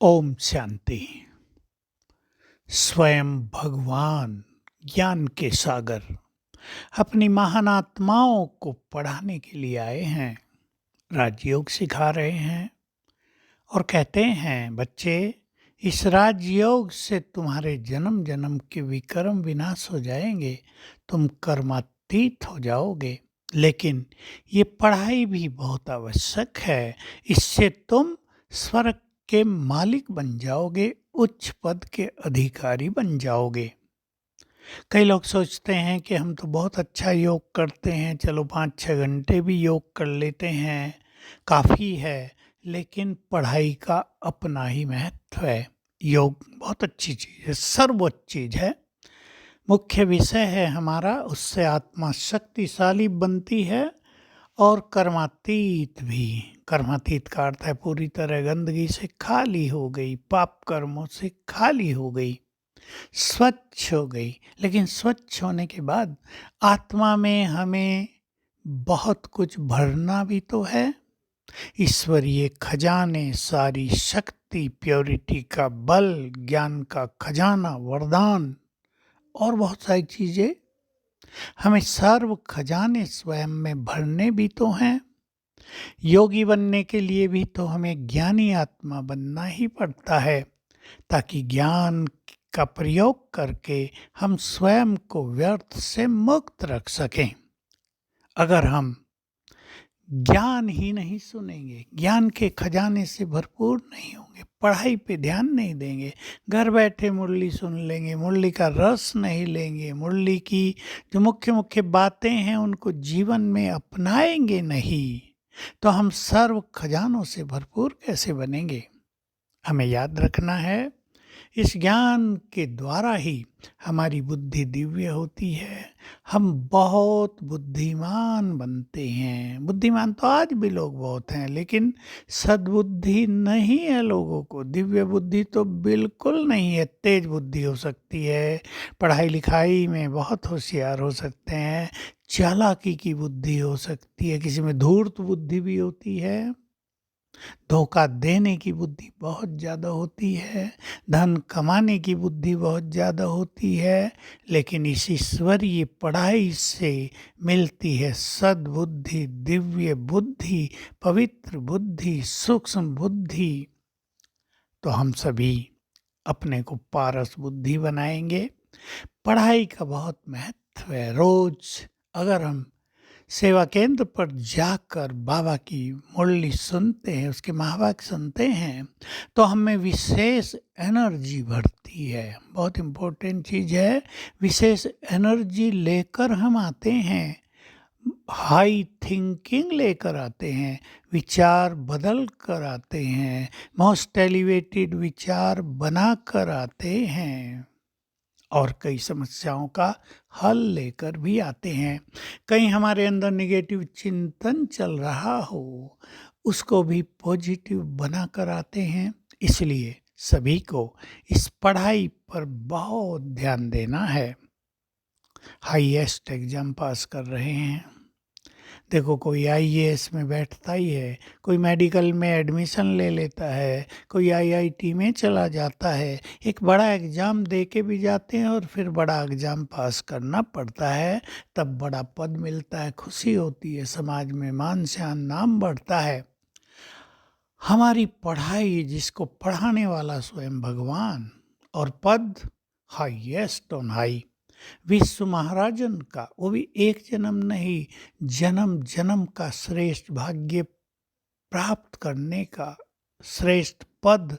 ओम शांति। स्वयं भगवान ज्ञान के सागर अपनी महान आत्माओं को पढ़ाने के लिए आए हैं, राजयोग सिखा रहे हैं और कहते हैं, बच्चे, इस राजयोग से तुम्हारे जन्म जन्म के विकर्म विनाश हो जाएंगे, तुम कर्मातीत हो जाओगे। लेकिन ये पढ़ाई भी बहुत आवश्यक है, इससे तुम स्वर्ग के मालिक बन जाओगे, उच्च पद के अधिकारी बन जाओगे। कई लोग सोचते हैं कि हम तो बहुत अच्छा योग करते हैं, चलो 5-6 घंटे भी योग कर लेते हैं, काफ़ी है। लेकिन पढ़ाई का अपना ही महत्व है। योग बहुत अच्छी चीज़ है, सर्वोच्च चीज़ है, मुख्य विषय है हमारा। उससे आत्मा शक्तिशाली बनती है और कर्मातीत भी। कर्मातीत का अर्थ है पूरी तरह गंदगी से खाली हो गई, पाप कर्मों से खाली हो गई, स्वच्छ हो गई। लेकिन स्वच्छ होने के बाद आत्मा में हमें बहुत कुछ भरना भी तो है। ईश्वरीय खजाने, सारी शक्ति, प्योरिटी का बल, ज्ञान का खजाना, वरदान और बहुत सारी चीजें हमें सर्व खजाने स्वयं में भरने भी तो हैं। योगी बनने के लिए भी तो हमें ज्ञानी आत्मा बनना ही पड़ता है, ताकि ज्ञान का प्रयोग करके हम स्वयं को व्यर्थ से मुक्त रख सकें। अगर हम ज्ञान ही नहीं सुनेंगे, ज्ञान के खजाने से भरपूर नहीं होंगे, पढ़ाई पे ध्यान नहीं देंगे, घर बैठे मुरली सुन लेंगे, मुरली का रस नहीं लेंगे, मुरली की जो मुख्य मुख्य बातें हैं उनको जीवन में अपनाएंगे नहीं, तो हम सर्व खजानों से भरपूर कैसे बनेंगे। हमें याद रखना है, इस ज्ञान के द्वारा ही हमारी बुद्धि दिव्य होती है, हम बहुत बुद्धिमान बनते हैं। बुद्धिमान तो आज भी लोग बहुत हैं, लेकिन सद्बुद्धि नहीं है लोगों को। दिव्य बुद्धि तो बिल्कुल नहीं है। तेज बुद्धि हो सकती है, पढ़ाई लिखाई में बहुत होशियार हो सकते हैं, चालाकी की बुद्धि हो सकती है, किसी में धूर्त बुद्धि भी होती है, धोखा देने की बुद्धि बहुत ज़्यादा होती है, धन कमाने की बुद्धि बहुत ज़्यादा होती है। लेकिन इस ईश्वरीय पढ़ाई से मिलती है सद्बुद्धि, दिव्य बुद्धि, पवित्र बुद्धि, सूक्ष्म बुद्धि। तो हम सभी अपने को पारस बुद्धि बनाएंगे। पढ़ाई का बहुत महत्व है। रोज अगर हम सेवा केंद्र पर जाकर बाबा की मुरली सुनते हैं, उसके महावाक्य सुनते हैं, तो हमें विशेष एनर्जी बढ़ती है। बहुत इम्पोर्टेंट चीज़ है, विशेष एनर्जी लेकर हम आते हैं, हाई थिंकिंग लेकर आते हैं, विचार बदल कर आते हैं, मोस्ट एलिवेटेड विचार बना कर आते हैं और कई समस्याओं का हल लेकर भी आते हैं। कहीं हमारे अंदर निगेटिव चिंतन चल रहा हो, उसको भी पॉजिटिव बना कर आते हैं। इसलिए सभी को इस पढ़ाई पर बहुत ध्यान देना है। हाईएस्ट एग्जाम पास कर रहे हैं, देखो, कोई आईएएस में बैठता ही है, कोई मेडिकल में एडमिशन ले लेता है, कोई आईआईटी में चला जाता है, एक बड़ा एग्ज़ाम दे के भी जाते हैं और फिर बड़ा एग्ज़ाम पास करना पड़ता है, तब बड़ा पद मिलता है, खुशी होती है, समाज में मान शान नाम बढ़ता है। हमारी पढ़ाई, जिसको पढ़ाने वाला स्वयं भगवान, और पद हाईएस्ट ऑन हाई, विश्व महाराजन का, वो भी एक जन्म नहीं, जन्म जन्म का श्रेष्ठ भाग्य प्राप्त करने का, श्रेष्ठ पद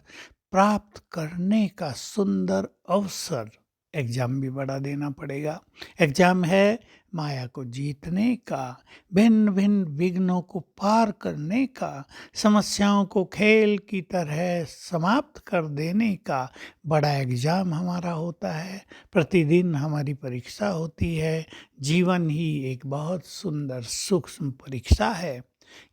प्राप्त करने का सुंदर अवसर। एग्जाम भी बड़ा देना पड़ेगा। एग्जाम है माया को जीतने का, भिन्न भिन्न विघ्नों को पार करने का, समस्याओं को खेल की तरह समाप्त कर देने का बड़ा एग्जाम हमारा होता है। प्रतिदिन हमारी परीक्षा होती है। जीवन ही एक बहुत सुंदर सूक्ष्म परीक्षा है।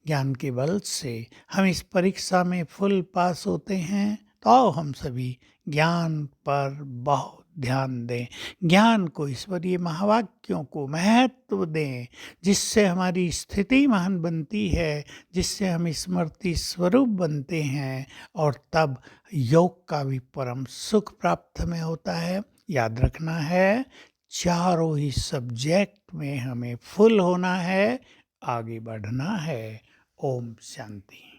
ज्ञान के बल से हम इस परीक्षा में फुल पास होते हैं। तो आओ हम सभी ज्ञान पर बहुत ध्यान दें, ज्ञान को, ईश्वरीय महावाक्यों को महत्व दें, जिससे हमारी स्थिति महान बनती है, जिससे हम स्मृति स्वरूप बनते हैं और तब योग का भी परम सुख प्राप्त हमें होता है। याद रखना है, चारों ही सब्जेक्ट में हमें फुल होना है, आगे बढ़ना है। ओम शांति।